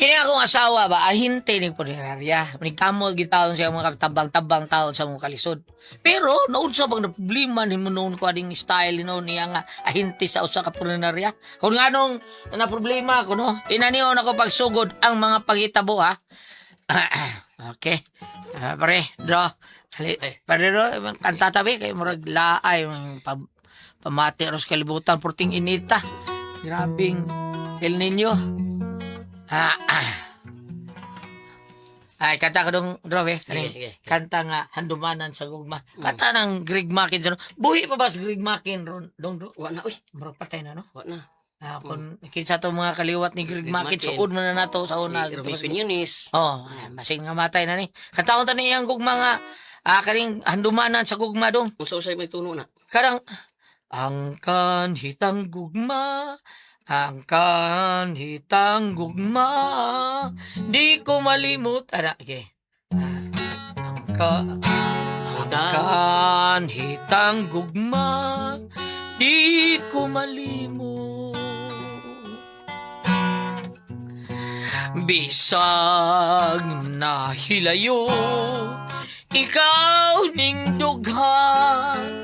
Kini akong asawa ba, ahinte ni punerarya. Manigkamot gitaon siya mga tabang-tabang taon sa mga kalisod. Pero, naunsa bang na problema ni mo noon ko ading style noon niya nga ahinte sa usa ka punerarya. Kung nga nung na problema ko, no? Inaniyon ako pagsugod ang mga paghitabo, ha? Okay. Pare, draw. Pare, draw. Kantatabi kay murag laay. Pamati ros kalibutan. Purting inita. Grabing El Nino. Ay, kanta ko dong, Drove, Sige. kanta nga, handumanan sa gugma. Kanta ng Greg Makin, buhi pa ba sa Greg Makin, dong, Wa na, uy. bro, patay na, no? Wa na. Kung kinsa to mga kaliwat ni Greg Greg Makin, Makin. suod mo na nato sa una. Si Romeo Quiñones. Oh, masing nga matay na ni. Kataon ta niyang gugma nga, kaning handumanan sa gugma dong. Kung sa usay may tuno na. Karang, ang kanhitang gugma, ang kanhitang gugma, di ko malimot. Okay. Ang kanhitang gugma, di ko malimot. Bisag na hilayo, ikaw ning dughan.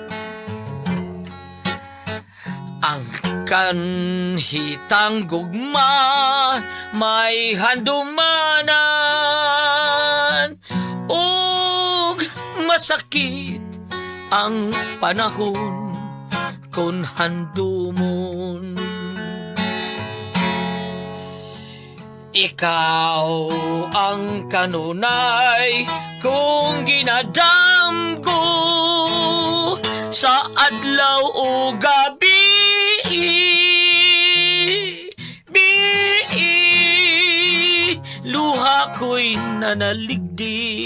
Ang kanhitang gugma may handumanan ug masakit ang panahon kung handumon. Ikaw ang kanunay kung ginadamgo sa adlaw o gabi. Luha ko'y nanaligdi.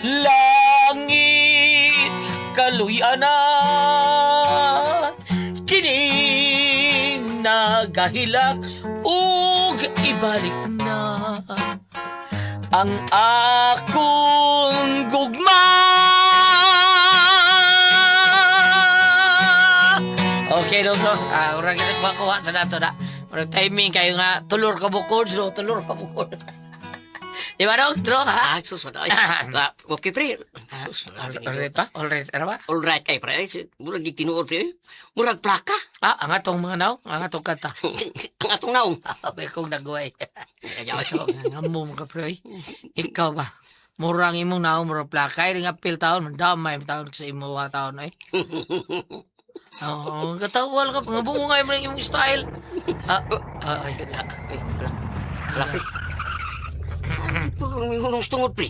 Langit kaluyanan, kining nagahilak ug ibalik na ang akong gugma. Okay, no, bro. Urang kita kuha sa nato na. Urang timing kayo nga, tulor ka bukod, bro. Tulor ka bukod. Di ba, dong? Bro, ha? Sus, wala. Okay, pre. Sus, Alright pa? Alright, ano ba? Alright, ay, pre. Murag di tinuod, pre. Murag plaka. Ang atong mga naw, ang atong kanta. Ang atong naong. Abay kong nagway. Ayaw. Ngamum ka, pre. Ikaw ba? Murang imong naw, murang plakay. Ring apil taon, mandamay ang taon sa imo taon, ay. Oo, katawal ka. Nga bungay mo ng imong style. Ay. Wala, pre. Purong may hunong stungod, pre.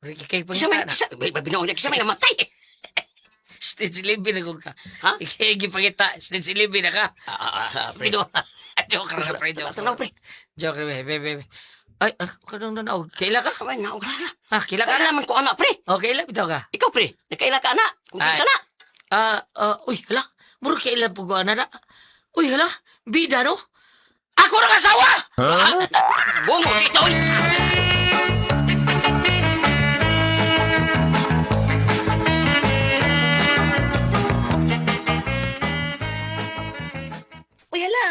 Kay Kisa may, pangita na. binaon niya, kisa may namatay. Stage 11 na kung ka. Ha? Ikay pangita. Stage 11 na ka. Pre. Pino. Joke na, pre. Joke. Tanaw, pre. Joke na, bebe. Ay, kanong nanaw. Kaila ka? Kamay, naog na. Kaila ka Kaya na? naman ko anak, pre. Kaila, bitaw ka. Ikaw, pre. Nakaila ka, anak. Kung Ay. kinsa na. Uy, hala. Muro kaila po ko, na. Uy, hala. Bida, no? Ako na kasawa! Buong mo, sito, uy. Uy, hala.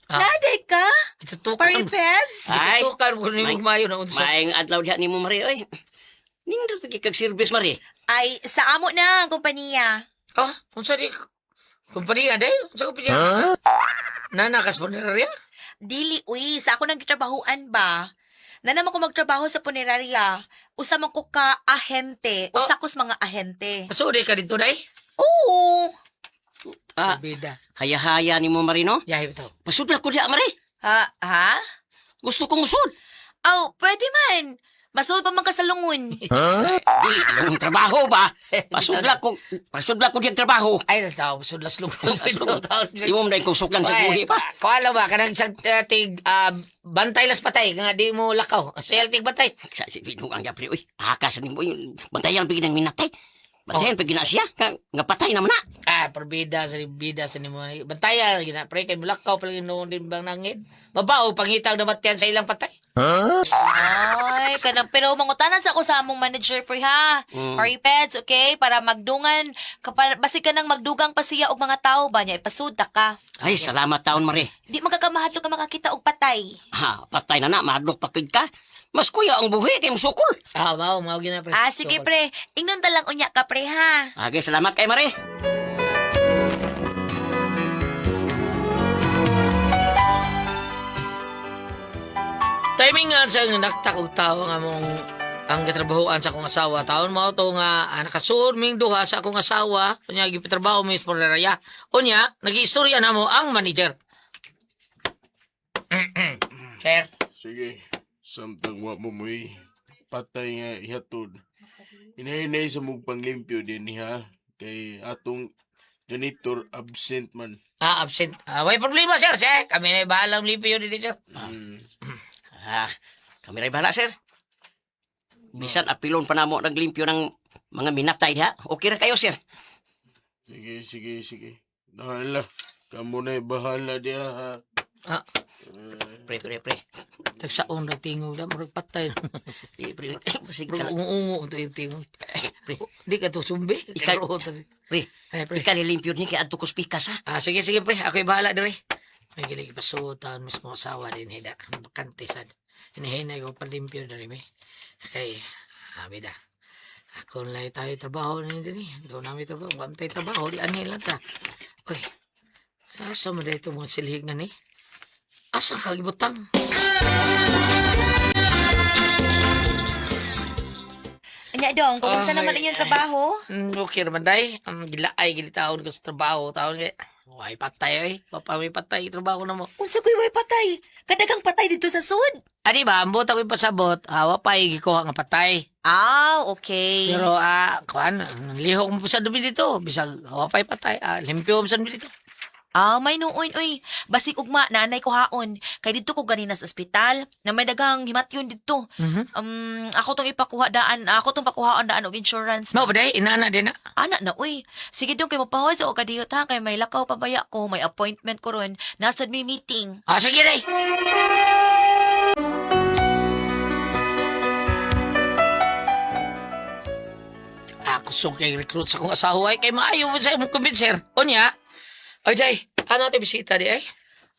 Ah. Naday ka? Itutukan. Paripeds? Ay. Itutukan mo ni Mayo na unsa. Maayong adlaw diha ni mo, Marie, oy. Nindot lagi kag service, Marie. Ay, sa amo na ang kompanya. Unsa di? Kumpanya, day? Unsa kumpanya? Nanakas po nila. Dili, uy, sa ako nang gitrabahuan ba? Na naman ko magtrabaho sa punerarya. Usa man ko ka ahente. Usa ko sa mga ahente. Masuday ka dito, day? Oo. Bida. Haya-haya ni mo, Marie, no? Yahay bitaw. Pasudla ko diha, Marie. Ha? Gusto kong usod. Oh, pwede man. Masud pa man ka sa lungon. Di, yung trabaho ba? Pasudla ko diyan trabaho. Ay, nagsawa mo sudlas lungkot. Imo man kong suklan sa buhi pa. Kuala ba? Kanang sa bantay las patay. Nga di mo lakaw. Sayal tig batay. Sa si Binong ang yapri, uy. Akas ni mo yung bantayan bigyan ng minatay. Bantayan pag ginasya, nga patay naman na. Perbida sa nimo. Bantayan gina pre kay mulakaw pa lang noon din bang nangin. Mabaw pangitag na matyan sa ilang patay. Ay, pero mangutanan sa ako sa among manager pre ha. Pets, okay? Para magdungan, basi ka nang magdugang pa siya og mga tao ba niya, ipasuda ka. Ay, salamat taon, Mari. Di magkakamahadlo ka makakita og patay. Ha, patay na, mahadlok pakig ka. Mas kuya ang buhi kay musukol. Mao gina pre. Sige pre, ingnon talang unya ka pre ha. Okay, salamat kay Mari. Timingan sa naktak og tawo nga mong ang gitrabahoan sa akong asawa. Taon mao to nga nakasuod ming duha sa akong asawa. Kunya gitrabaho mi sa Raya. Unya, nag-istorya namo ang manager. Sir. Sige, samtang wa mo mo'y patay nga ihatod. Inahinay sa mong panglimpyo din ha. Kay atong janitor absent man. Absent. Way problema, sir. Sir, kami na bahalang lipiyo din, sir. Kami rin bahala, sir. Bisan apilon pa namo naglimpyo ng mga minatay ha. Okay ra kayo, sir. Sige. Nahala, kamo na'y bahala diha ha. Pre. Tagsaon ra tingog na murag patay. Pre, masig Pero ka lang. ungo to tingog. Pre, Di ka to sumbi. Ika- pre, Ay, pre. ikalimpyo ni kay adto ko spikas ha. Sige, pre. Ako'y bahala dire. May gilig pasutan mismo asawa din hida. Bakante sad. Hinahinay ko palimpyo dire me. Kay bida. Ako lang tayo trabaho ni din. Doon namin trabaho. Kami tayo trabaho. Di anhin lang ta. Uy. Asa mo dito mga silhig na ni? Asa kagibutang? Anya dong, kumusta naman inyong trabaho? Okay naman day. Ang gilaay gilitaon ko sa trabaho. Taon kay. Ay patay oy. Papa may patay trabaho na mo. Unsa kuy way patay? Kadagang patay dito sa sud. Ani ba, ambot ako'y pasabot, hawa pa gikuha nga patay. Okay. Pero, kuan, lihok mo sa dumi dito. Bisag, hawa pa'y patay. Limpyo mo sa dumi dito. May nuoy, oy. Basig ugma, nanay ko haon. Kay dito ko ganina sa ospital, na may dagang himatyon dito. Ako tong pakuhaan daan og insurance. Mao ba day, inana din na. Anak na, uy. Sige dong kay mapahod sa o kadiyot ha. Kay may lakaw pabaya ko, may appointment ko ron. Nasad may meeting. Sige day. Ako sung kay recruit sa kong asawa ay kay maayo mo sa imong kumbinser. O niya, ay day, natin bisita di ay.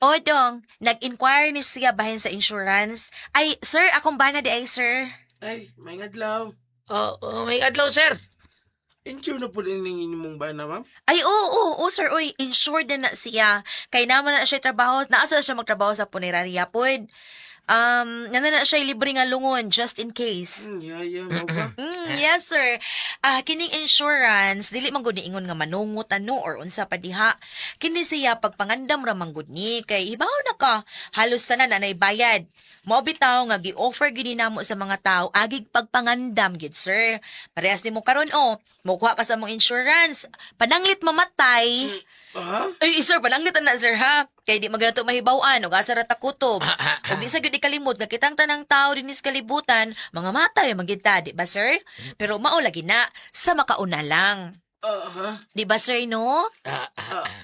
O dong, nag-inquire ni siya bahin sa insurance. Ay, sir, akong bana di ay, sir. Ay, may ngadlaw. May adlaw sir. Insure na po din ng inyong bana, ma'am? Ay, oo, sir, uy, insured na siya. Kay naman na siya trabaho, naasa na siya magtrabaho sa punerarya po. Nana na siya libre nga lungon, just in case. Mo ba? Yes, sir. Kining insurance, dili man gud ni ingon nga manungot ano or unsa pa diha. Kini siya pagpangandam ra man gud ni kay hibaw na ka. Halos tanan na bayad. Mao bitaw nga gi-offer gini namo sa mga tao agig pagpangandam gid, sir. Parehas nimo karon mokuha ka sa mong insurance. Pananglit mamatay. Ay, sir, pananglit na, sir, ha? Kay di maganato mahibaw-an, o asa ra takutob. O di sa gyud ikalimot, nga kitang tanang tao din is kalibutan, mga matay, magita, di ba, sir? Pero mao lagi na, sa makauna lang. Di ba, sir, no?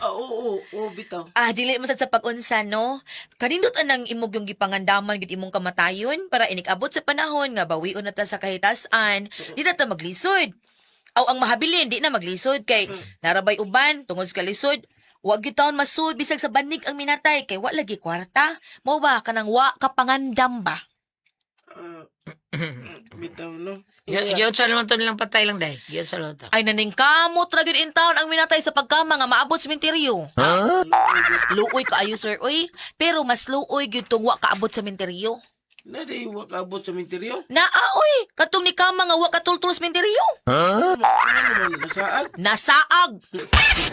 Oo, bitaw. Dili mo sad sa pag-unsa, no? Kanindot anang imog yung gipangandaman gid imong kamatayon para inikabot sa panahon nga bawion na ta sa kahitasan, di na ta maglisod. Aw ang mahabilin, di na maglisod kay narabay uban tungod sa kalisod. Wa gyud taon masud bisag sa banig ang minatay kay wa lagi kwarta. Mao ba kanang wa kapangandam ba? Bitaw, no? Yun sa naman to nilang patay lang day. Yun sa naman to. Ay naningkamot ra gyud in taon ang minatay sa pagkama nga maabot sa menteryo. Luoy kaayo, sir, oy. Pero mas luoy gyud tong wa kaabot sa menteryo. Naday, wakabot sa minteryo? Oy, katong ni kama nga wa katultul sa menteryo. Ano naman, nasaan? Nasaag.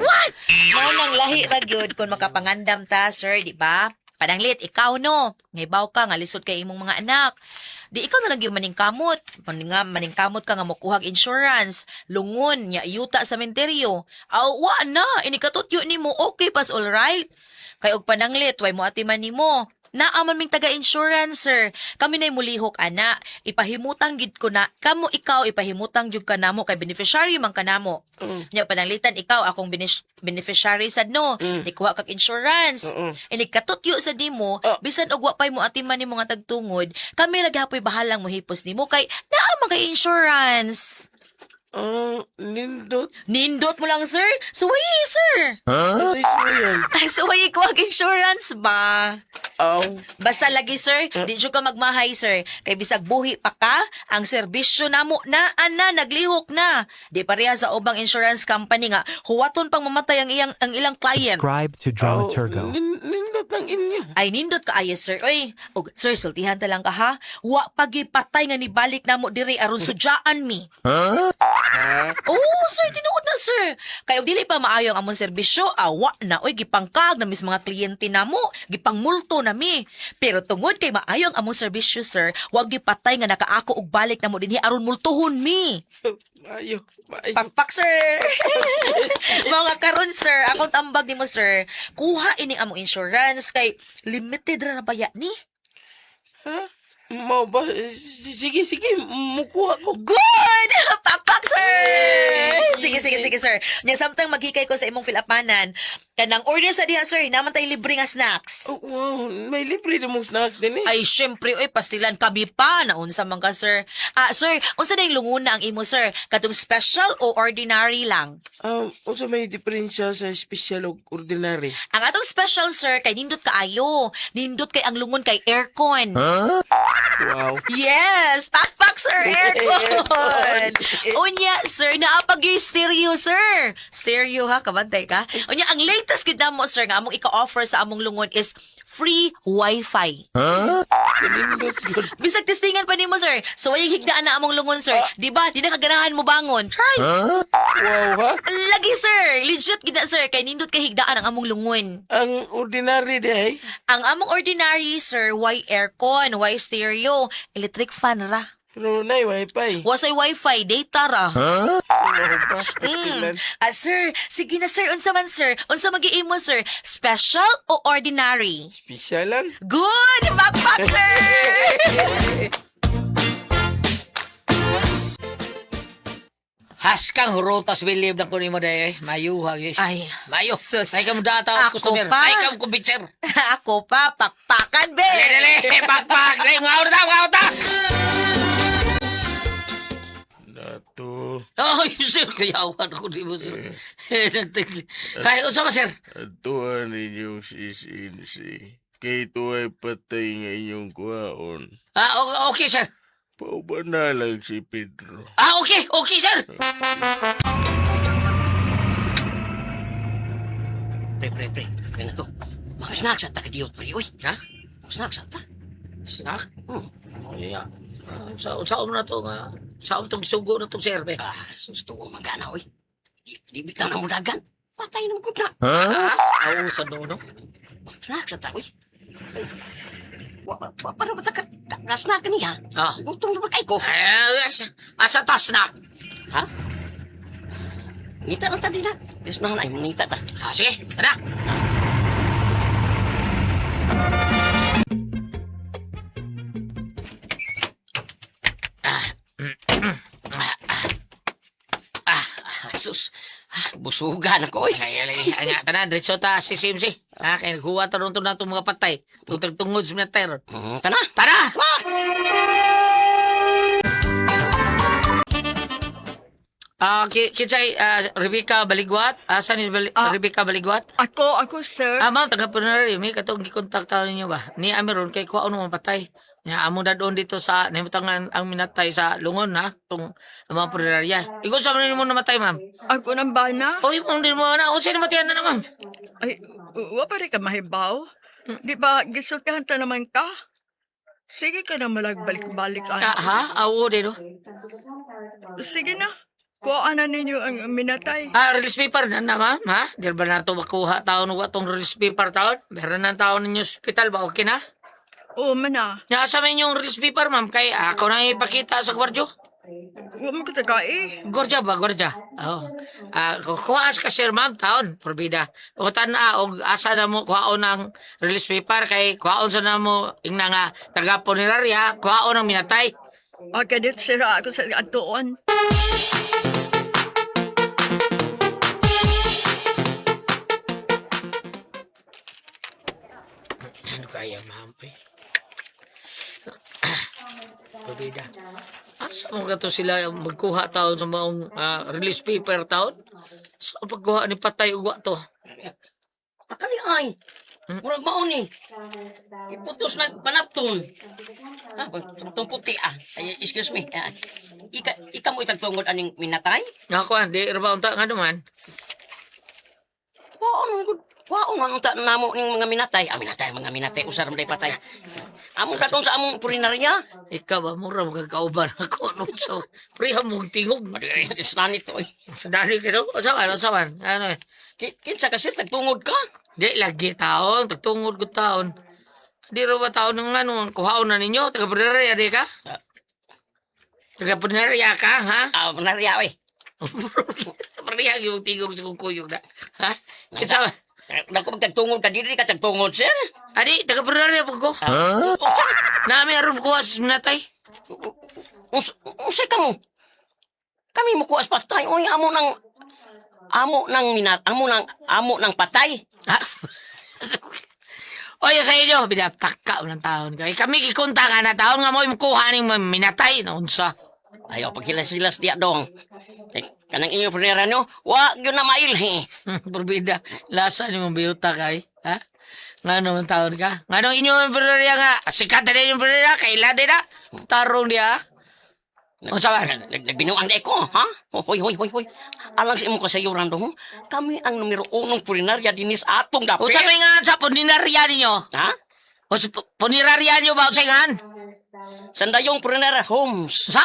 What? Mao nang lahi ra gyud kon makapangandam ta, sir, di ba? Pananglit ikaw no. Ngibaw ka nga lisod kay imong mga anak. Di ikaw na lang yung maningkamot. Maningkamot ka nga mokuhag insurance. Lungon, nya yuta sa menteryo. Wa na, inikatutyo nimo okay pas all right. Kay og pananglit, way mo atiman nimo. Naaman ming taga-insurance, sir. Kami na'y mulihok, ana. Ipahimutang gid ko na. Kamo ikaw, ipahimutang jud ka namo kay beneficiary man ka namo. Nya pananglitan ikaw akong beneficiary sad no. Nikuha kag insurance. Inikatutyo sa nimo, bisan og wa pay mo atiman nimo nga tagtungod, kami naghapoy bahalang mohipos nimo kay naa man kay insurance. Nindot. Nindot mo lang, sir. Suwayi, sir. Kasi yan. Ay, suwayi ko ang insurance ba? Aw. Basta lagi, sir, di jud ka magmahay, sir. Kay bisag buhi pa ka, ang serbisyo namo na naglihok na. Di pareha sa ubang insurance company nga huwaton pang mamatay ang ilang client. Subscribe to Dramaturgo. Nindot ang inyo. Ay nindot ka ayes, sir. Oy, og sir, sultihan ta lang ka ha. Wa pagipatay nga nibalik namo diri aron sudyaan mi. Oh, sir, tinuod na, sir. Kay og dili pa maayo ang among serbisyo, awa na oy gipangkag na mis mga kliyente namo, gipangmulto na mi. Pero tungod kay maayo ang among serbisyo, sir, wag gipatay nga nakaako og balik namo dinhi aron multuhon mi. Mayo. Pakpak, sir. Mga karon, sir, akong tambag nimo, sir. Kuha ining among insurance kay limited ra na baya ni. Ha? Mau ba? Sige, mukuha ko. Good! Pakpak, sir! Sige, sir. Nya samtang maghikay ko sa imong filapanan. Kanang order sa diha, sir. Naman tayo libre nga snacks. Oh, wow, may libre na mong snacks din eh. Ay, syempre, oy, pastilan kami pa. Naunsa man ka, sir. Sir, unsa na yung lunguna ang imo, sir? Katong special o ordinary lang? Also may diferensya sa special o ordinary. Ang atong special, sir, kay nindot kaayo. Nindot kay ang lungon kay aircon. Wow. Yes! Pakpak, sir! Aircon! Unya, sir, naapag yung stereo, sir. Stereo, ha? Kabantay ka? Unya, ang latest gid mo, sir, nga among ika-offer sa among lungon is free Wi-Fi. Kanindot good. Bisag testingan pa nimo, sir. So, ay higdaan na among lungon, sir. Di ba? Di na kaganahan mo bangon. Try! Wow, ha? Lagi, sir. Legit gid na, sir. Kay nindot kay higdaan ang among lungon. Ang ordinary day. Ang among ordinary, sir, why aircon, why stereo, electric fan ra. Pero na wifi. Wasay wifi, data ra. Wow ba? Sir, sige na, sir. Unsa man, sir? Unsa mag-iimo, sir? Special o ordinary? Special lang. Good! Pakpak, sir! Haskang hurotas believe na kunin mo dahi. Mayuhag yes. Ay, Mayo. sus. May kam data Ako customer. pa. May kam kumbitser. Ako pa, pakpakan, be! Dali, pakpak. Dali, ngaw ta. Nato. Ay, sir, kayawan ako di mo, sir. Nagtigli. Kaya, unsa ba, sir? Atuan ninyong sisinsi. Kay ito ay patay nga inyong kuhaon. Okay, sir. Pauba na lang si Pedro. Okay, sir. Pre. Ano to? Mga snacks at takadiyot, pre. Uy, Ha? mga snacks at Snack? Yeah. Saan mo na to nga? Saan itong sugo na itong sir, be? susto ko magana, uy. Di bitaw na mo dagan. Patay na mo gud na. Oo, sa nono. Mga snacks at uy. Ay, para ba snack ka niya? Gutom na ba kay ko? Asa ta snack? Ha? Ngita lang tadi na. Isnahan ay ngita ta. Sige, tara. Sus. Busugan ako, uy. Ay, nga, tanan, diretso ta si Simsi. Kaya naghuwa ta ron to na itong mga patay. Tungtungod sa mga terror. Tana. Tara! Kinsay, Rebecca Baligwat? Saan is Rebecca Baligwat? Ako, sir. Ma'am, taga-punari, may katong gikontakta ninyo ba? Ni Amiron, kay kuha ano mapatay. Nya, amo na doon dito sa, nahimutangan ang minatay sa lungon, ha? Itong mga punarya. Ikon sa kanino mo namatay, ma'am? Ako nang bana. Uy, mong din mo na. O, sino matiyan na na, ma'am? Ay, wa pa rin ka mahibaw. Di ba, gisultihan ta naman ka? Sige ka na malagbalik-balik. Ha? Awo din, no? Sige na. Kuhaan na ninyo ang minatay. Release paper na ma'am, ha? Di ba na ito makuha taon ng watong release paper taon? Meron na taon ninyo hospital ba? Okay na? Oo, mana. Nasa may yung release paper, ma'am. Kay ako na ipakita sa gwardiyo. Wa mo ko tagai. Gordya ba, gordya? Oo. Kukuhaas ka sir ma'am, taon, porbida. O tana, o asa na mo, kuhaon ng release paper, kay kuhaon sa na mo, ing na nga, taga-punerarya, kuhaon ng minatay. Kadit sira ako sa atuon. Ano kaya, ma'am? Porbida. Asa mo ka to sila magkuha taon sa maong release paper taon? Sa pagkuha ni patay uwa to? Akali ay. Murag mao ni. Iputos na panapton. Tungtong puti Ay, excuse me. Ika mo itagtungod aning minatay? Ako, di ra ba unta nga naman? Kwaon man unta namo ning mga minatay. Mga minatay usar man day patay. Amo ka sa among purinarya. Ikaw ba, mura mo kagkauban ako nung sa priya mong tingog. Isnanit to. Dali ka to? Asawan? Ano eh? Kinsa kasi tagtungod ka? Di, lagi taon. Tagtungod ko taon. Di ro ba taon ng ano, kuhaon na ninyo? Taga-punarya di ka? Taga-punarya ka, ha? Punarya oy. Priya yung tingog sa kukuyog na. Ha? Kinsa ba? Dako magtagtungod ka diri ka tagtungod sir. Adi, taga-punarya po ko. Nami aron kuha sa minatay. Unsay kamo? Kami mo kuas patay oy amo nang patay. Ha? Oy, sa inyo, binaptakka ng taon kay kami kikunta ka na taon nga mo kuha ning minatay na unsa. Ayaw paghilas-hilas diya dong. Kanang inyo prinera nyo, wag yun na mailhi. Porbida, lasa ni mong biyuta kay, ha? Nga naman taon ka? Nga nung inyong prinera nga, sikat na yung prinera, kaila din na, tarong diya. O saban? Nagbinuang na ko, ha? Hoy. Alang sa imo kasayuran dong, kami ang numero 1 purinarya dinis atong O dapit. sabi nga sa puninarya ninyo? Ha? O sa puninarya ninyo ba o saingan? Sandayong purinarya homes. Sa?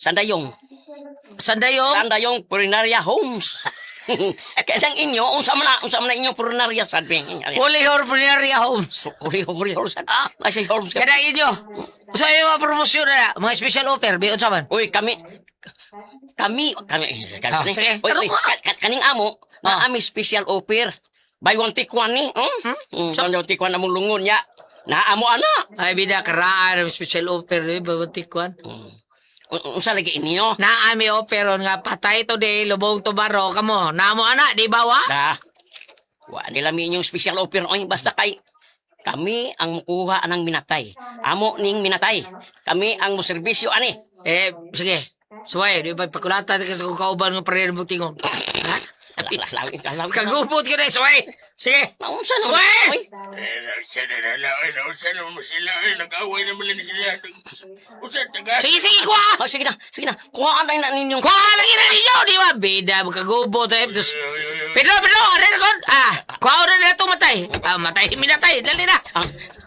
Sandayong Sandayong? purinarya homes. Kaya inyo, unsa man na inyong purinarya sabi. Hulihor puninarya homes. Huri sad. Kasi homes ka. Kada inyo. O sa iyo mga promosyon na, mga special offer, biyon saban? Uy, kami, sige. Uy, kaning amo, na ami special offer. Buy one take one ni. Buy one take one among lungon niya. Na amo ana. Ay, bida, karaan, special offer, babatikwan. Unsa lagi inyo? Na ami operon nga patay to de lubong to baro kamo. Namo ana di ba wa? Da. Wa nila mi inyong special offer oy basta kay kami ang mukuha anang minatay. Amo ning minatay. Kami ang moserbisyo ani. Sige. Suway, di ba pakulata ka sa kauban ng pareho mo tingog. Ha? Kagupot ka na, suway. Sige. Naunsa na? Suway! Nausan naman sila. Nag-away naman lang sila. Usan, taga. Sige, kuha! Sige na. Kuhaan na ninyong... Kuha lagi na ninyo, di ba? Bida, magkagupot. Pedro, aray na kon. Kuha na nila itong matay. Matay, minatay. Dali na.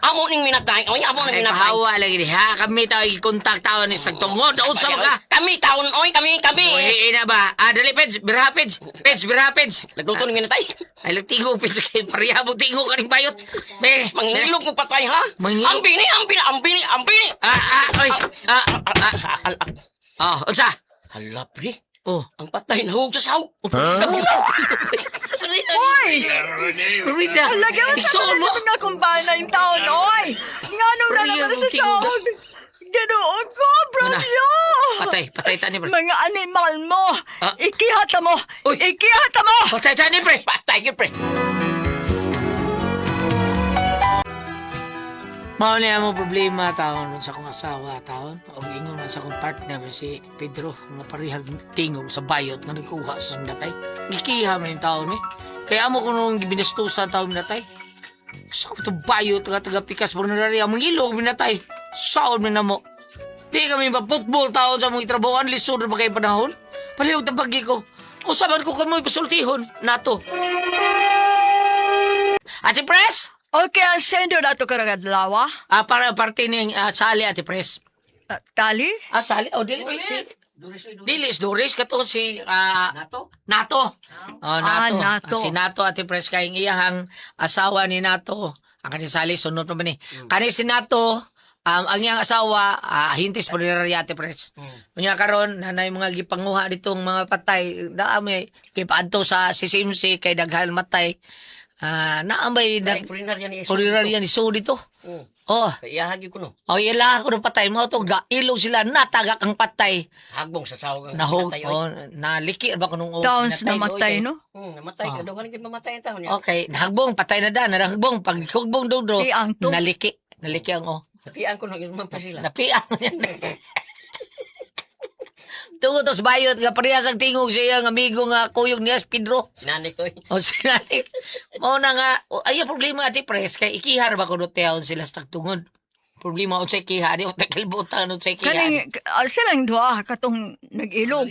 Amo ning minatay. Oy, amo ning minatay. Pahawa lagi di ha. Kami tayo i-contact tayo ni Sagtungod. Unsa mo ka? Kami taon, oy, kami. Uy, ina ba? Dali, Peds. Bira, Peds. Nagluto ning minatay. Ay, nagtingo, Peds. Pariyabog tingo ka ning bayot. Be, Mangilog mo patay, ha? Mangilog? Ambini. Unsa? Hala, pre. Oh. Ang patay na hug sa saw. Rida, Lagyan sa isuon mo. na kumbana yung taon, oy! Nga nung na Priya, naman sa tingog na. sahod. Ganoon ko, Una. brother! Patay tani, pre. Mga animal mo! Ah. Ikihata mo! Uy. Ikihata mo! Patay tani, pre. Patay yun, pre. Mao niya mo problema taon sa akong asawa taon. O ingon man sa akong partner si Pedro nga parihag tingog sa bayot nga nagkuha sa minatay. Gikiha man yung taon Kaya amo ko nung binastusan taon minatay. Sa ito bayot nga taga-pikas pornarya mangilog minatay. Saon man namo. Di kami ba-football taon sa mga itrabawan lisod na bagay panahon. Palihog tabagi ko. Usaban ko kamo ipasultihon nato. Ate Pres? Okay, ang sendo na ito karagadlawa. Para parte ning sali Ate Pres. Tali? Sali? Dili ba si... Dilis Doris kato si Nato? Nato. Nato. Nato. Si Nato Ate Pres kay iyahang asawa ni Nato. Ang kani sali sunod pa ba ni? Kani si Nato ang iyang asawa, hintis punerarya ate pres. Unya karon nanay mga gipanguha ditong mga patay, naamay kay paadto sa CCMC kay daghan matay. Naamay Ay, pulinarya ni Iso. punerarya ni so dito. Oo. Oh, Kaya hagi ko no. ila ko ng patay mo to gailog sila natagak ang patay. Hagbong sa sawag ang Nahog, pinatay, oy. naliki ba kunong Towns na matay, no? Namatay ka. Daw ka naging mamatay ang taon niya. Okay, nahagbong patay na da, nahagbong pag hugbong dudro. Piang to. Naliki ang Napian ko naging pa sila. napiang. Tungo tos bayot nga parehas ang tingog sa iyang amigo nga kuyog niya Pedro. Sinanik to eh. O sinalik. Mao na nga, ay problema ati pres kay ikihar ba kuno tiyahon sila sa tagtungod. Problema o sa ikiha, di o takilbutan o sa ikiha. Kaning silang duha katong nag-ilog.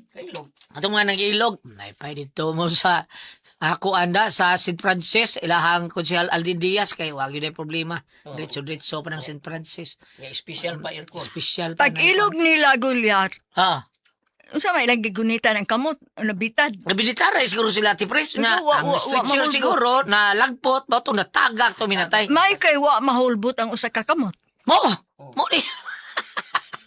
Kailog. Ato mga nag-ilog, may pa dito mo sa ako anda sa St. Francis, ilahang Konsehal Aldin Diaz, kay wag yun ay problema. Diretso pa ng St. Francis. Nga special pa aircon. Special pa. Pag ilog nila Goliath, Ha. unsa may lang gigunita ng kamot, nabitad. Nabilitara siguro sila ti Pres nga Wa- ang wa- structure mahulbot. siguro na lagpot ba to natagak to minatay. May kay wa mahulbot ang usa ka kamot. Mo. Mo ni.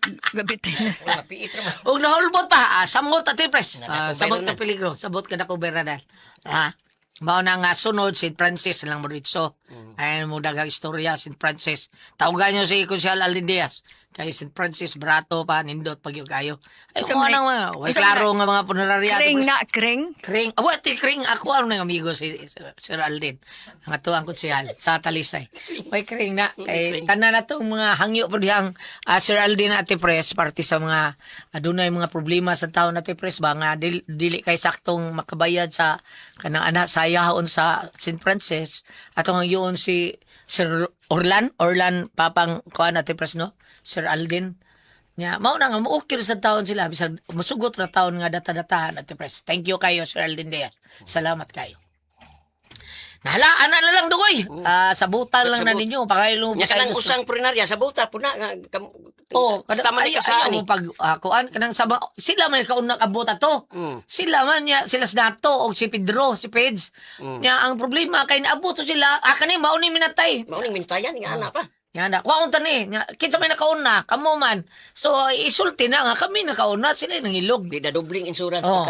Gabitay na. Napiit naman. Ug nahulbot pa, samot ati Pres. Nadako Samot bayron ka peligro, sabot ka na ko beradan. Ha. Mao na nga sunod St. Francis lang mo dito. Ayan mo daghang istorya St. Francis. Tawgan nyo si Konsehal Aldin Diaz. Kay St. Francis brato pa nindot pag kayo. Ay Sa mo may- nang mga, way klaro nga mga punerarya. Kring na kring. Kring. Ti Kring. Ako ano ng amigo si Sir Aldin. Ang atuang konsehal sa Talisay. May Kring na. Kay tanan na itong mga hangyo po diyang Sir Aldin at Pres. Parte sa mga adunay mga problema sa taon na Pres ba nga dili kay saktong makabayad sa kanang anak sa yahon sa St. Francis. Atong yun si Sir Orlan papang kuan at Pres no. Sir Aldin. Nya mao na nga muukir sa taon sila bisag masugot ra taon nga data-datahan at Pres. Thank you kayo Sir Aldin Diaz. Salamat kayo. Nahalaan na lang dugoy. Sabutan lang na ninyo pakaylo Nya kanang usang pulinarya sa buta puna nga Oh, tama ni ayaw kasaan mo pag kuan kanang sila may kaunang abot ato. Sila man niya sila nato og si Pedro, si Peds. Nya ang problema kay naabot to sila kani mao ni minatay. Mauning mintayan nga ana pa. Yan na. Kwaon tani. Kinsa may nakauna. Kamo man. So, isulti na nga. Kami nakauna. Sila nangilog. Di na dobling insurance Oh.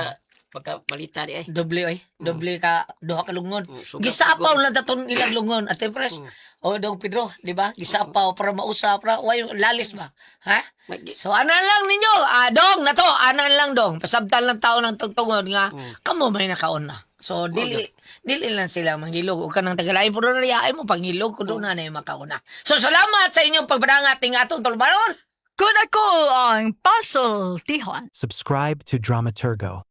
pagka malita di ay. Doble ay. Doble ka. Duha ka lungon. Sugat- Gisapaw lang daton ilang lungon. Ate Pres. O, Dong Pedro. Di ba? Gisapaw para mausap. Para, way, lalis ba? Ha? So, anan lang ninyo. Dong, na to. Anan lang, Dong. Pasabtan lang tao ng tungtungod nga. Kamo may nakauna. So, dili lang sila manghilog. O kanang tagalain po rin riyain mo panghilog kung doon na na yung makauna. So, salamat sa inyong pagbarangat ng atong tulubaron. Kung ako ang puzzle, Tihon. Subscribe to Dramaturgo.